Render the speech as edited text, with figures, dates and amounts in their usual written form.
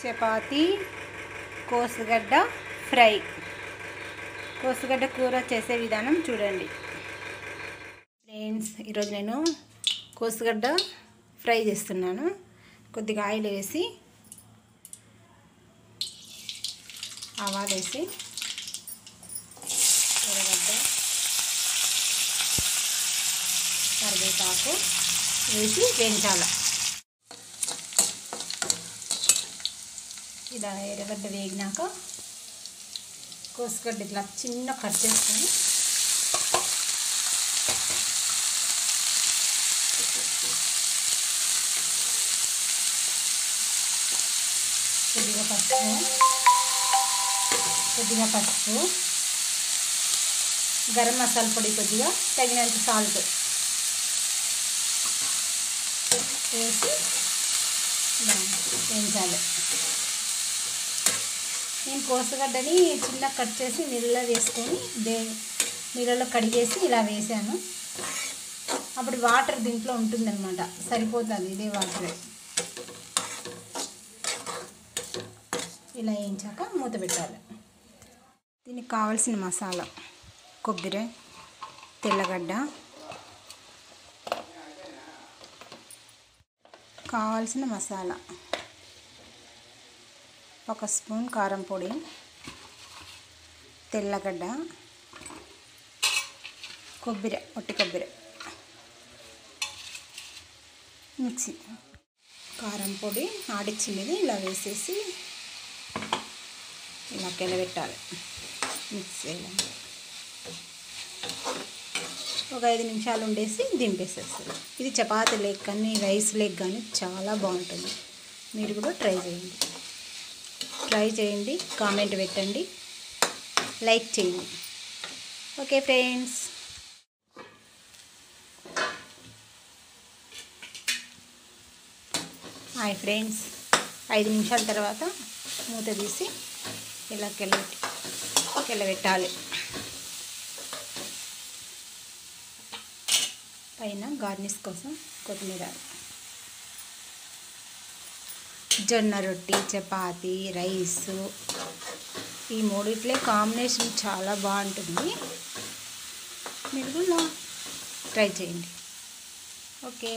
చపాతీ కోసుగడ్డ ఫ్రై. కోసుగడ్డ కూర చేసే విధానం చూడండి ఫ్రెండ్స్. ఈరోజు నేను కోసుగడ్డ ఫ్రై చేస్తున్నాను. కొద్దిగా ఆయిల్ వేసి, ఆవాలు వేసి, ఎర్రగడ్డ, కరివేపాకు వేసి వేయించాలి. ఇలా ఎర్రగడ్డ వేగినాక కోసుగడ్డ ఇట్లా చిన్న కట్ చేసుకొని కొద్దిగా పసుపు, గరం మసాలా పొడి, కొద్దిగా తగినంత సాల్ట్ వేసి వేయించాలి. నేను కోసుగడ్డని చిన్న కట్ చేసి నీళ్ళలో వేసుకొని నీళ్ళలో కడిగేసి ఇలా వేసాను. అప్పుడు వాటర్ దీంట్లో ఉంటుందన్నమాట, సరిపోతుంది ఇదే వాటరే. ఇలా వేయించాక మూత పెట్టాలి. దీనికి కావాల్సిన మసాలా: కొబ్బరి, తెల్లగడ్డ, కావాల్సిన మసాలా 1 స్పూన్ కారం పొడి, తెల్లగడ్డ, కొబ్బరి, ఒట్టి కొబ్బరి మిక్సీ, కారం పొడి, ఆడిచ్చినది ఇలా వేసేసి ఇలా కెలబెట్టాలి. మిక్స్ చేయాలి. ఒక 5 నిమిషాలు ఉండేసి దింపేసేస్తుంది. ఇది చపాతీ లేక్ కానీ రైస్ లేక్ కానీ చాలా బాగుంటుంది. మీరు కూడా ట్రై చేయండి, కామెంట్ పెట్టండి, లైక్ చేయండి. Okay friends. Hi friends. 5 నిమిషాల తర్వాత మూత తీసి ఇలా కెలబెట్టాలి. పైన గార్నిష్ కోసం కొత్తిమీర. జొన్న రొట్టి, చపాతీ, రైసు, ఈ మూడిట్లే కాంబినేషన్ చాలా బాగుంటుంది. మీరు కూడా ట్రై చేయండి. ఓకే.